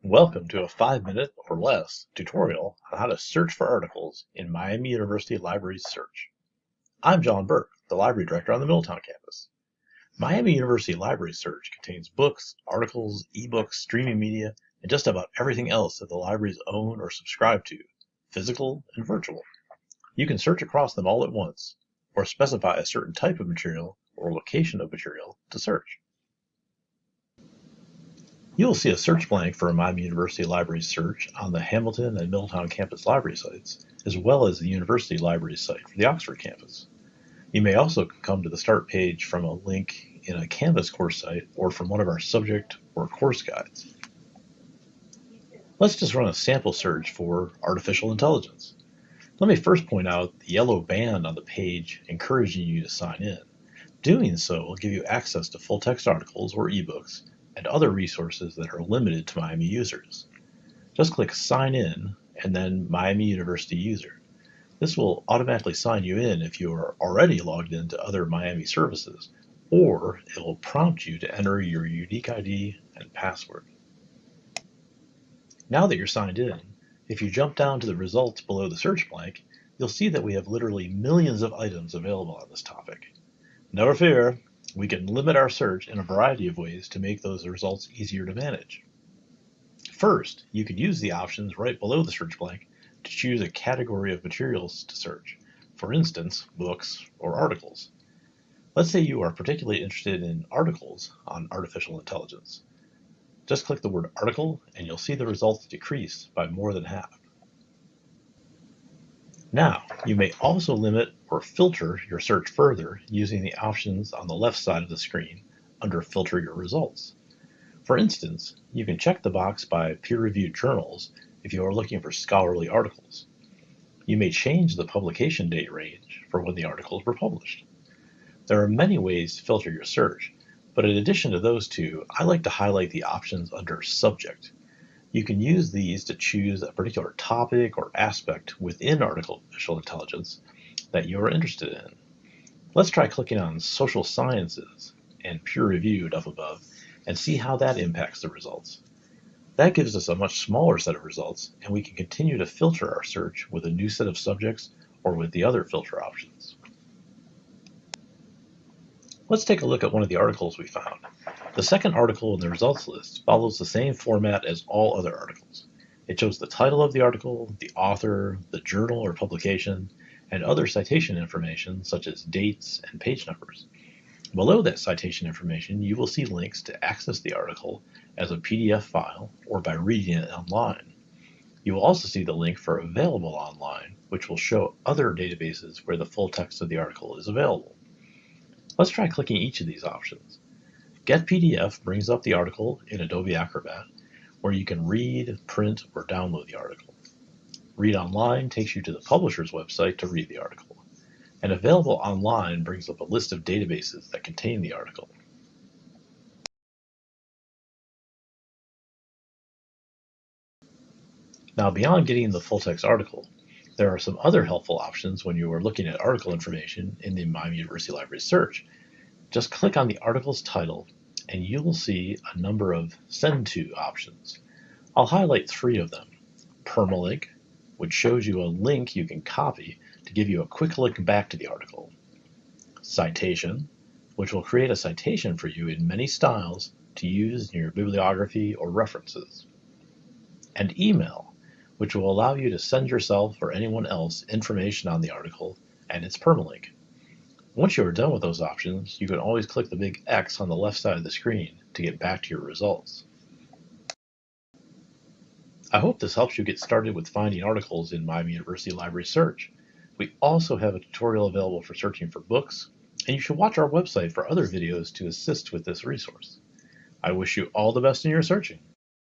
Welcome to a 5-minute or less tutorial on how to search for articles in Miami University Libraries Search. I'm John Burke, the Library Director on the Middletown campus. Miami University Library Search contains books, articles, ebooks, streaming media, and just about everything else that the libraries own or subscribe to, physical and virtual. You can search across them all at once, or specify a certain type of material or location of material to search. You will see a search blank for a Miami University Library search on the Hamilton and Middletown campus library sites, as well as the University Library site for the Oxford campus. You may also come to the start page from a link in a Canvas course site or from one of our subject or course guides. Let's just run a sample search for artificial intelligence. Let me first point out the yellow band on the page encouraging you to sign in. Doing so will give you access to full-text articles or ebooks and other resources that are limited to Miami users. Just click Sign In and then Miami University User. This will automatically sign you in if you are already logged into other Miami services, or it will prompt you to enter your unique ID and password. Now that you're signed in, if you jump down to the results below the search blank, you'll see that we have literally millions of items available on this topic. Never fear, we can limit our search in a variety of ways to make those results easier to manage. First, you could use the options right below the search blank to choose a category of materials to search, for instance, books or articles. Let's say you are particularly interested in articles on artificial intelligence. Just click the word article and you'll see the results decrease by more than half. Now, you may also limit or filter your search further using the options on the left side of the screen under Filter Your Results. For instance, you can check the box by peer-reviewed journals if you are looking for scholarly articles. You may change the publication date range for when the articles were published. There are many ways to filter your search, but in addition to those two, I like to highlight the options under Subject. You can use these to choose a particular topic or aspect within artificial intelligence that you are interested in. Let's try clicking on Social Sciences and Peer Reviewed up above and see how that impacts the results. That gives us a much smaller set of results, and we can continue to filter our search with a new set of subjects or with the other filter options. Let's take a look at one of the articles we found. The second article in the results list follows the same format as all other articles. It shows the title of the article, the author, the journal or publication, and other citation information such as dates and page numbers. Below that citation information, you will see links to access the article as a PDF file or by reading it online. You will also see the link for Available Online, which will show other databases where the full text of the article is available. Let's try clicking each of these options. Get PDF brings up the article in Adobe Acrobat, where you can read, print, or download the article. Read Online takes you to the publisher's website to read the article. And Available Online brings up a list of databases that contain the article. Now, beyond getting the full-text article, there are some other helpful options when you are looking at article information in the Miami University Library search. Just click on the article's title and you will see a number of Send To options. I'll highlight 3 of them. Permalink, which shows you a link you can copy to give you a quick link back to the article. Citation, which will create a citation for you in many styles to use in your bibliography or references. And email, which will allow you to send yourself or anyone else information on the article and its permalink. Once you are done with those options, you can always click the big X on the left side of the screen to get back to your results. I hope this helps you get started with finding articles in Miami University Library Search. We also have a tutorial available for searching for books, and you should watch our website for other videos to assist with this resource. I wish you all the best in your searching.